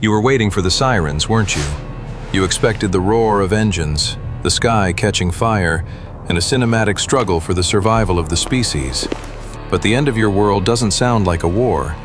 You were waiting for the sirens, weren't you? You expected the roar of engines, the sky catching fire, and a cinematic struggle for the survival of the species. But the end of your world doesn't sound like a war.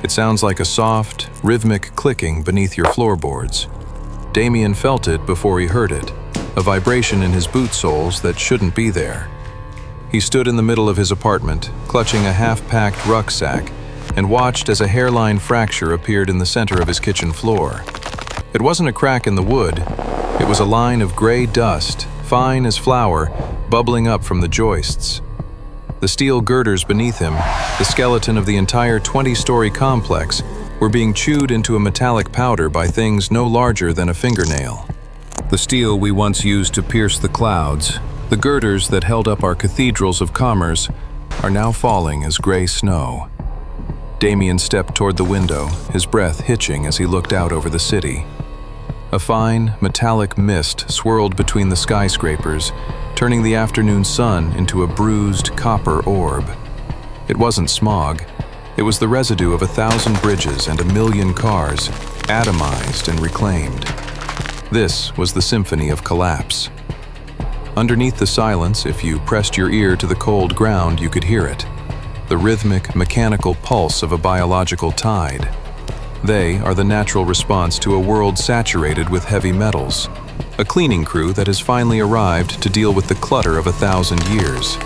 It sounds like a soft, rhythmic clicking beneath your floorboards. Damien felt it before he heard it, a vibration in his boot soles that shouldn't be there. He stood in the middle of his apartment, clutching a half-packed rucksack, and watched as a hairline fracture appeared in the center of his kitchen floor. It wasn't a crack in the wood, it was a line of gray dust, fine as flour, bubbling up from the joists. The steel girders beneath him, the skeleton of the entire 20-story complex, were being chewed into a metallic powder by things no larger than a fingernail. The steel we once used to pierce the clouds, the girders that held up our cathedrals of commerce, are now falling as gray snow. Damien stepped toward the window, his breath hitching as he looked out over the city. A fine, metallic mist swirled between the skyscrapers, turning the afternoon sun into a bruised copper orb. It wasn't smog. It was the residue of 1,000 bridges and 1,000,000 cars, atomized and reclaimed. This was the Symphony of Collapse. Underneath the silence, if you pressed your ear to the cold ground, you could hear it. The rhythmic, mechanical pulse of a biological tide. They are the natural response to a world saturated with heavy metals. A cleaning crew that has finally arrived to deal with the clutter of 1,000 years.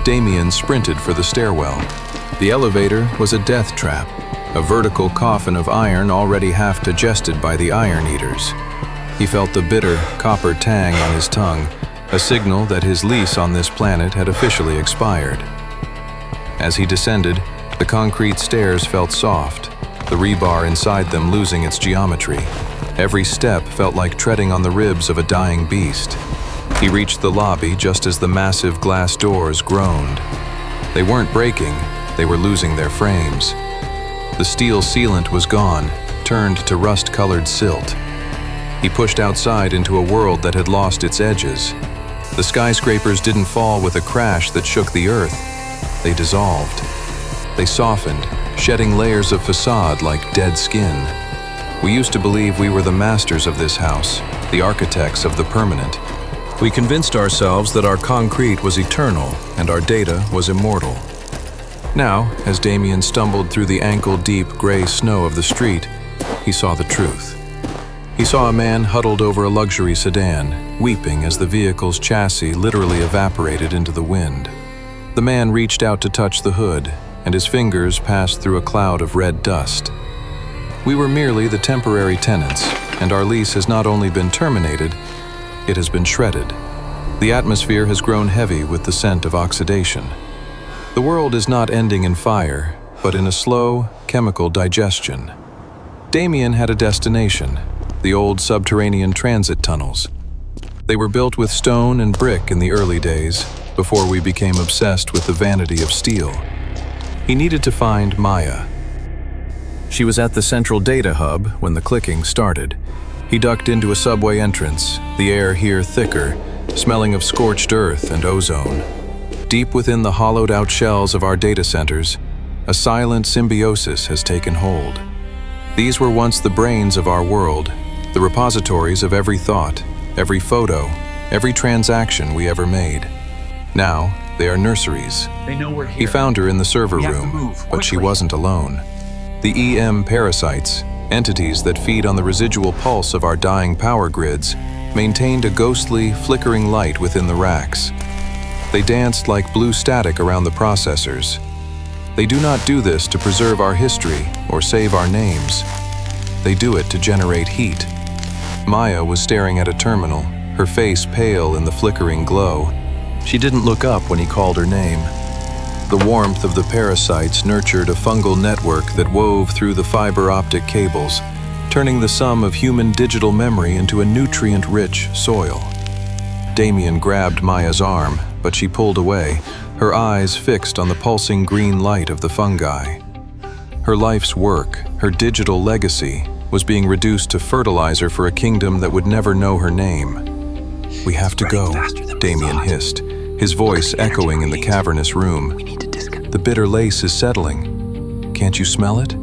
Damien sprinted for the stairwell. The elevator was a death trap, a vertical coffin of iron already half digested by the iron eaters. He felt the bitter, copper tang on his tongue, a signal that his lease on this planet had officially expired. As he descended, the concrete stairs felt soft, the rebar inside them losing its geometry. Every step felt like treading on the ribs of a dying beast. He reached the lobby just as the massive glass doors groaned. They weren't breaking, they were losing their frames. The steel sealant was gone, turned to rust-colored silt. He pushed outside into a world that had lost its edges. The skyscrapers didn't fall with a crash that shook the earth. They dissolved. They softened, shedding layers of facade like dead skin. We used to believe we were the masters of this house, the architects of the permanent. We convinced ourselves that our concrete was eternal and our data was immortal. Now, as Damien stumbled through the ankle-deep gray snow of the street, he saw the truth. He saw a man huddled over a luxury sedan, weeping as the vehicle's chassis literally evaporated into the wind. The man reached out to touch the hood, and his fingers passed through a cloud of red dust. We were merely the temporary tenants, and our lease has not only been terminated, it has been shredded. The atmosphere has grown heavy with the scent of oxidation. The world is not ending in fire, but in a slow, chemical digestion. Damien had a destination, the old subterranean transit tunnels. They were built with stone and brick in the early days, before we became obsessed with the vanity of steel. He needed to find Maya. She was at the central data hub when the clicking started. He ducked into a subway entrance, the air here thicker, smelling of scorched earth and ozone. Deep within the hollowed-out shells of our data centers, a silent symbiosis has taken hold. These were once the brains of our world, the repositories of every thought, every photo, every transaction we ever made. Now, they are nurseries. They know we're here. He found her in the server room, but she wasn't alone. The EM parasites, entities that feed on the residual pulse of our dying power grids, maintained a ghostly, flickering light within the racks. They danced like blue static around the processors. They do not do this to preserve our history or save our names. They do it to generate heat. Maya was staring at a terminal, her face pale in the flickering glow. She didn't look up when he called her name. The warmth of the parasites nurtured a fungal network that wove through the fiber optic cables, turning the sum of human digital memory into a nutrient-rich soil. Damien grabbed Maya's arm, but she pulled away, her eyes fixed on the pulsing green light of the fungi. Her life's work, her digital legacy, was being reduced to fertilizer for a kingdom that would never know her name. "We have to go," Damien hissed, his voice echoing in the cavernous room. "The bitter lace is settling. Can't you smell it?"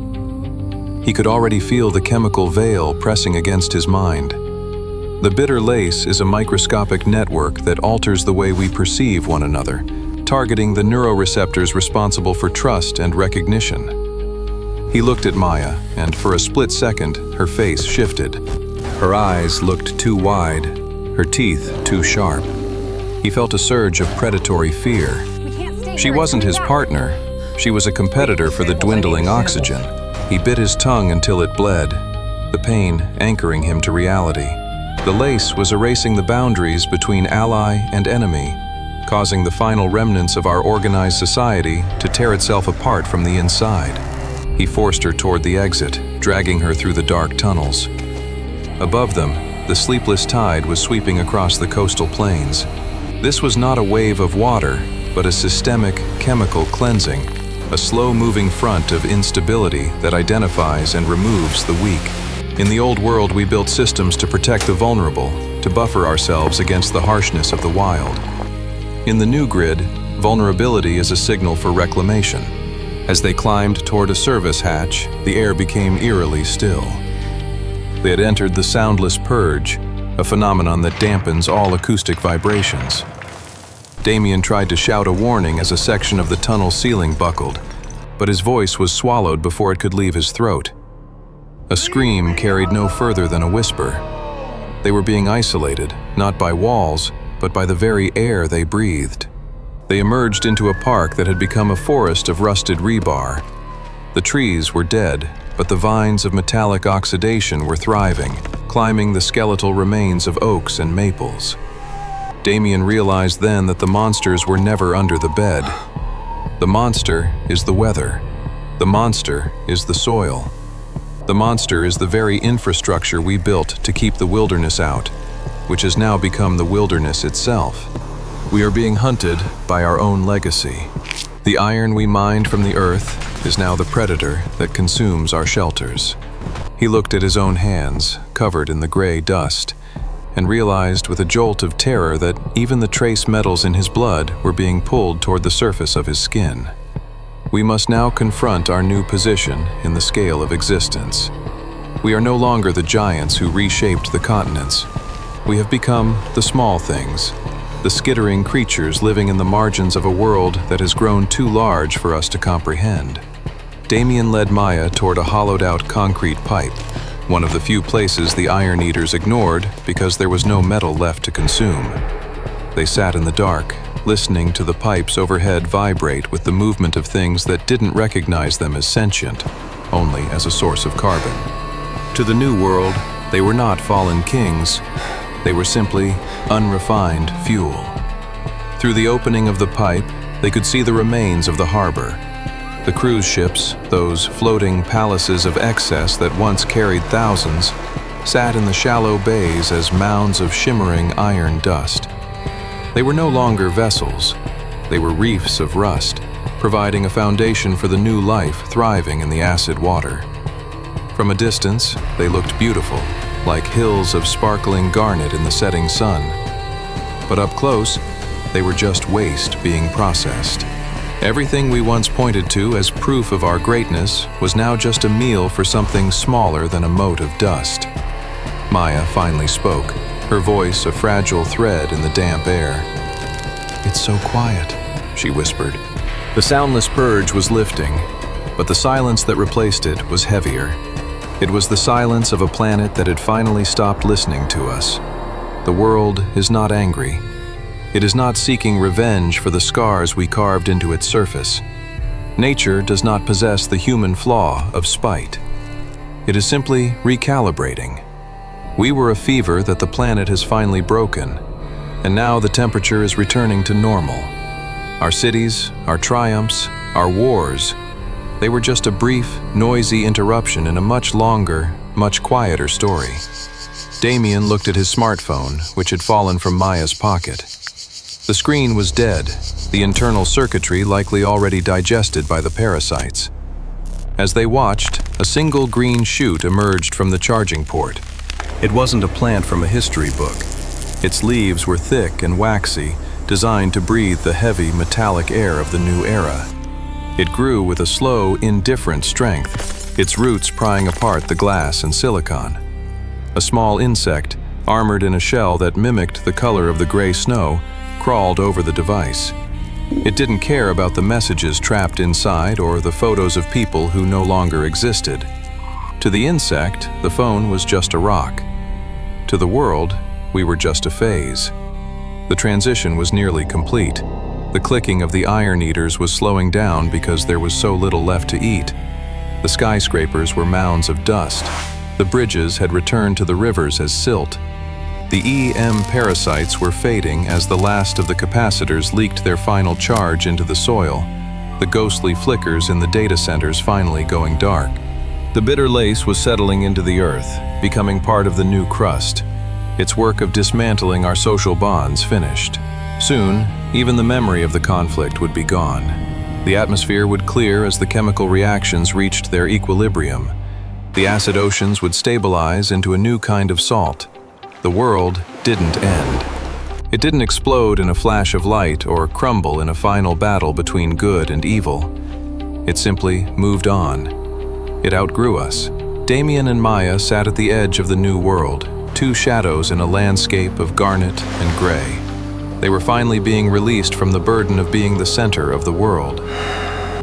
He could already feel the chemical veil pressing against his mind. The bitter lace is a microscopic network that alters the way we perceive one another, targeting the neuroreceptors responsible for trust and recognition. He looked at Maya, and for a split second, her face shifted. Her eyes looked too wide, her teeth too sharp. He felt a surge of predatory fear. She wasn't his partner. She was a competitor for the dwindling oxygen. He bit his tongue until it bled, the pain anchoring him to reality. The lace was erasing the boundaries between ally and enemy, causing the final remnants of our organized society to tear itself apart from the inside. He forced her toward the exit, dragging her through the dark tunnels. Above them, the sleepless tide was sweeping across the coastal plains. This was not a wave of water, but a systemic chemical cleansing, a slow-moving front of instability that identifies and removes the weak. In the old world, we built systems to protect the vulnerable, to buffer ourselves against the harshness of the wild. In the new grid, vulnerability is a signal for reclamation. As they climbed toward a service hatch, the air became eerily still. They had entered the Soundless Purge, a phenomenon that dampens all acoustic vibrations. Damien tried to shout a warning as a section of the tunnel ceiling buckled, but his voice was swallowed before it could leave his throat. A scream carried no further than a whisper. They were being isolated, not by walls, but by the very air they breathed. They emerged into a park that had become a forest of rusted rebar. The trees were dead, but the vines of metallic oxidation were thriving, climbing the skeletal remains of oaks and maples. Damien realized then that the monsters were never under the bed. The monster is the weather. The monster is the soil. The monster is the very infrastructure we built to keep the wilderness out, which has now become the wilderness itself. We are being hunted by our own legacy. The iron we mined from the earth is now the predator that consumes our shelters. He looked at his own hands, covered in the gray dust, and realized with a jolt of terror that even the trace metals in his blood were being pulled toward the surface of his skin. We must now confront our new position in the scale of existence. We are no longer the giants who reshaped the continents. We have become the small things, the skittering creatures living in the margins of a world that has grown too large for us to comprehend. Damien led Maya toward a hollowed-out concrete pipe, one of the few places the Iron Eaters ignored because there was no metal left to consume. They sat in the dark, listening to the pipes overhead vibrate with the movement of things that didn't recognize them as sentient, only as a source of carbon. To the new world, they were not fallen kings. They were simply unrefined fuel. Through the opening of the pipe, they could see the remains of the harbor. The cruise ships, those floating palaces of excess that once carried thousands, sat in the shallow bays as mounds of shimmering iron dust. They were no longer vessels. They were reefs of rust, providing a foundation for the new life thriving in the acid water. From a distance, they looked beautiful, like hills of sparkling garnet in the setting sun. But up close, they were just waste being processed. Everything we once pointed to as proof of our greatness was now just a meal for something smaller than a mote of dust. Maya finally spoke, her voice a fragile thread in the damp air. "It's so quiet," she whispered. The Soundless Purge was lifting, but the silence that replaced it was heavier. It was the silence of a planet that had finally stopped listening to us. The world is not angry. It is not seeking revenge for the scars we carved into its surface. Nature does not possess the human flaw of spite. It is simply recalibrating. We were a fever that the planet has finally broken, and now the temperature is returning to normal. Our cities, our triumphs, our wars, they were just a brief, noisy interruption in a much longer, much quieter story. Damien looked at his smartphone, which had fallen from Maya's pocket. The screen was dead, the internal circuitry likely already digested by the parasites. As they watched, a single green shoot emerged from the charging port. It wasn't a plant from a history book. Its leaves were thick and waxy, designed to breathe the heavy, metallic air of the new era. It grew with a slow, indifferent strength, its roots prying apart the glass and silicon. A small insect, armored in a shell that mimicked the color of the gray snow, crawled over the device. It didn't care about the messages trapped inside or the photos of people who no longer existed. To the insect, the phone was just a rock. To the world, we were just a phase. The transition was nearly complete. The clicking of the iron eaters was slowing down because there was so little left to eat. The skyscrapers were mounds of dust. The bridges had returned to the rivers as silt. The EM parasites were fading as the last of the capacitors leaked their final charge into the soil, the ghostly flickers in the data centers finally going dark. The bitter lace was settling into the earth, becoming part of the new crust. Its work of dismantling our social bonds finished. Soon, even the memory of the conflict would be gone. The atmosphere would clear as the chemical reactions reached their equilibrium. The acid oceans would stabilize into a new kind of salt. The world didn't end. It didn't explode in a flash of light or crumble in a final battle between good and evil. It simply moved on. It outgrew us. Damien and Maya sat at the edge of the new world, two shadows in a landscape of garnet and gray. They were finally being released from the burden of being the center of the world.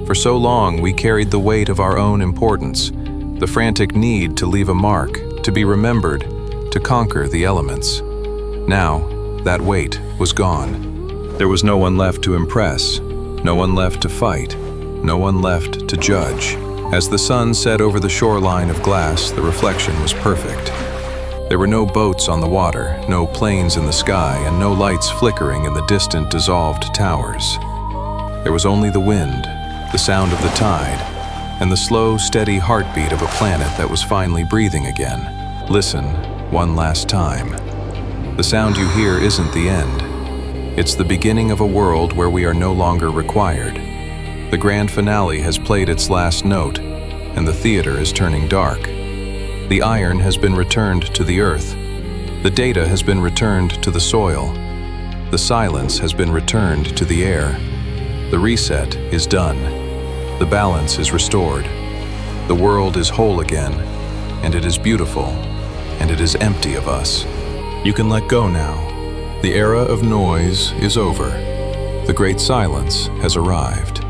For so long, we carried the weight of our own importance, the frantic need to leave a mark, to be remembered, to conquer the elements. Now, that weight was gone. There was no one left to impress, no one left to fight, no one left to judge. As the sun set over the shoreline of glass, the reflection was perfect. There were no boats on the water, no planes in the sky, and no lights flickering in the distant dissolved towers. There was only the wind, the sound of the tide, and the slow, steady heartbeat of a planet that was finally breathing again. Listen, one last time. The sound you hear isn't the end. It's the beginning of a world where we are no longer required. The grand finale has played its last note, and the theater is turning dark. The iron has been returned to the earth. The data has been returned to the soil. The silence has been returned to the air. The reset is done. The balance is restored. The world is whole again, and it is beautiful, and it is empty of us. You can let go now. The era of noise is over. The great silence has arrived.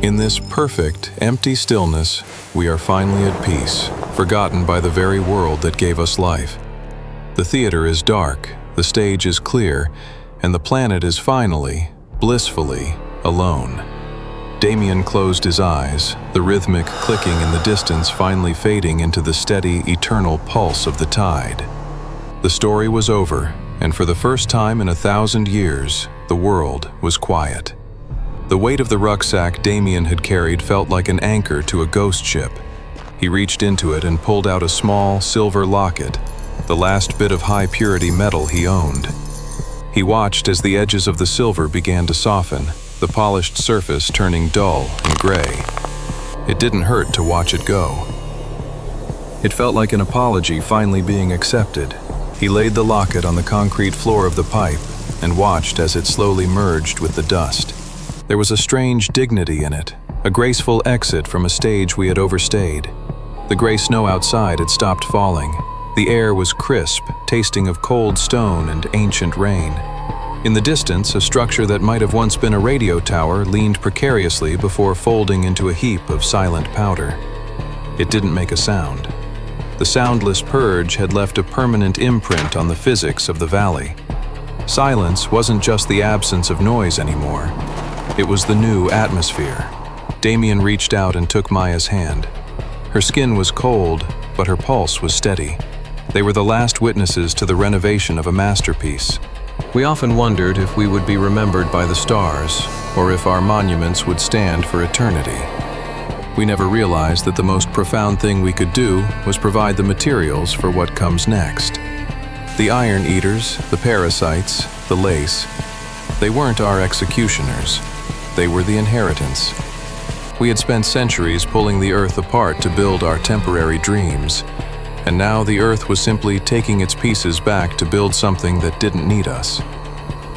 In this perfect, empty stillness, we are finally at peace, forgotten by the very world that gave us life. The theater is dark, the stage is clear, and the planet is finally, blissfully, alone. Damien closed his eyes, the rhythmic clicking in the distance finally fading into the steady, eternal pulse of the tide. The story was over, and for the first time in 1,000 years, the world was quiet. The weight of the rucksack Damien had carried felt like an anchor to a ghost ship. He reached into it and pulled out a small, silver locket, the last bit of high-purity metal he owned. He watched as the edges of the silver began to soften, the polished surface turning dull and gray. It didn't hurt to watch it go. It felt like an apology finally being accepted. He laid the locket on the concrete floor of the pipe and watched as it slowly merged with the dust. There was a strange dignity in it, a graceful exit from a stage we had overstayed. The gray snow outside had stopped falling. The air was crisp, tasting of cold stone and ancient rain. In the distance, a structure that might have once been a radio tower leaned precariously before folding into a heap of silent powder. It didn't make a sound. The Soundless Purge had left a permanent imprint on the physics of the valley. Silence wasn't just the absence of noise anymore. It was the new atmosphere. Damien reached out and took Maya's hand. Her skin was cold, but her pulse was steady. They were the last witnesses to the renovation of a masterpiece. We often wondered if we would be remembered by the stars, or if our monuments would stand for eternity. We never realized that the most profound thing we could do was provide the materials for what comes next. The iron eaters, the parasites, the lace, they weren't our executioners. They were the inheritance. We had spent centuries pulling the earth apart to build our temporary dreams, and now the earth was simply taking its pieces back to build something that didn't need us.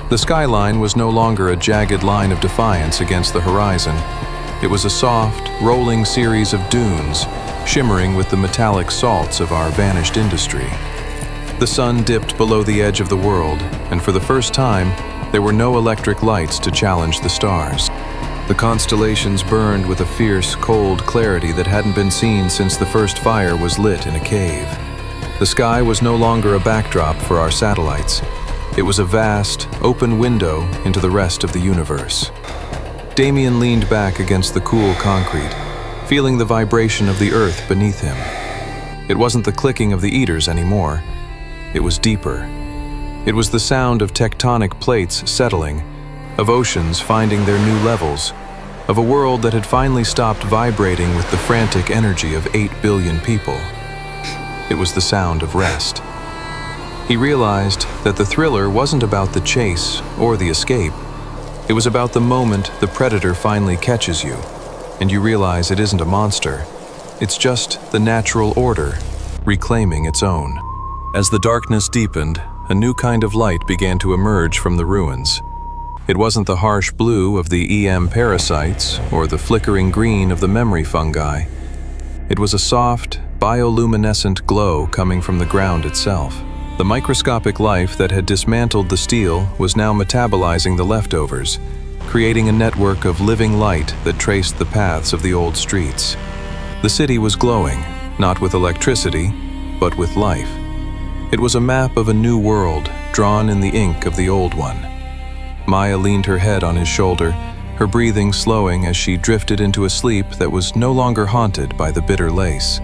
The skyline was no longer a jagged line of defiance against the horizon. It was a soft, rolling series of dunes, shimmering with the metallic salts of our vanished industry. The sun dipped below the edge of the world, and for the first time, there were no electric lights to challenge the stars. The constellations burned with a fierce, cold clarity that hadn't been seen since the first fire was lit in a cave. The sky was no longer a backdrop for our satellites. It was a vast, open window into the rest of the universe. Damien leaned back against the cool concrete, feeling the vibration of the earth beneath him. It wasn't the clicking of the eaters anymore. It was deeper. It was the sound of tectonic plates settling, of oceans finding their new levels, of a world that had finally stopped vibrating with the frantic energy of 8 billion people. It was the sound of rest. He realized that the thriller wasn't about the chase or the escape. It was about the moment the predator finally catches you, and you realize it isn't a monster. It's just the natural order, reclaiming its own. As the darkness deepened, a new kind of light began to emerge from the ruins. It wasn't the harsh blue of the EM parasites or the flickering green of the memory fungi. It was a soft, bioluminescent glow coming from the ground itself. The microscopic life that had dismantled the steel was now metabolizing the leftovers, creating a network of living light that traced the paths of the old streets. The city was glowing, not with electricity, but with life. It was a map of a new world, drawn in the ink of the old one. Maya leaned her head on his shoulder, her breathing slowing as she drifted into a sleep that was no longer haunted by the bitter lace.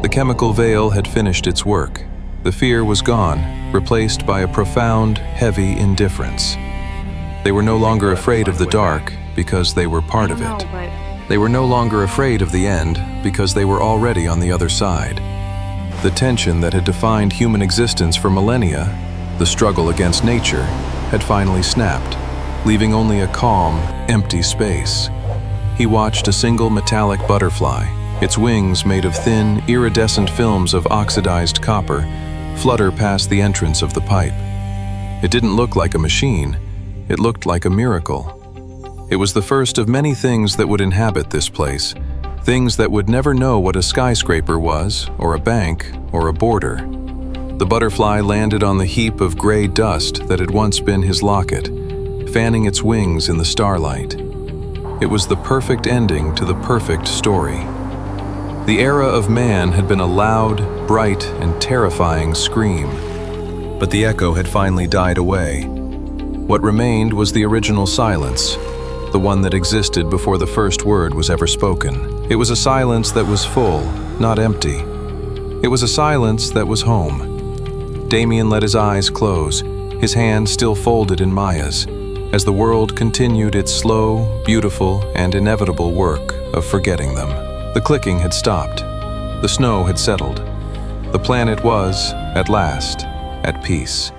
The chemical veil had finished its work. The fear was gone, replaced by a profound, heavy indifference. They were no longer afraid of the dark because they were part of it. They were no longer afraid of the end because they were already on the other side. The tension that had defined human existence for millennia, the struggle against nature, had finally snapped, leaving only a calm, empty space. He watched a single metallic butterfly, its wings made of thin, iridescent films of oxidized copper, flutter past the entrance of the pipe. It didn't look like a machine. It looked like a miracle. It was the first of many things that would inhabit this place, things that would never know what a skyscraper was, or a bank, or a border. The butterfly landed on the heap of gray dust that had once been his locket, fanning its wings in the starlight. It was the perfect ending to the perfect story. The era of man had been a loud, bright, and terrifying scream, but the echo had finally died away. What remained was the original silence, the one that existed before the first word was ever spoken. It was a silence that was full, not empty. It was a silence that was home. Damien let his eyes close, his hand still folded in Maya's, as the world continued its slow, beautiful, and inevitable work of forgetting them. The clicking had stopped. The snow had settled. The planet was, at last, at peace.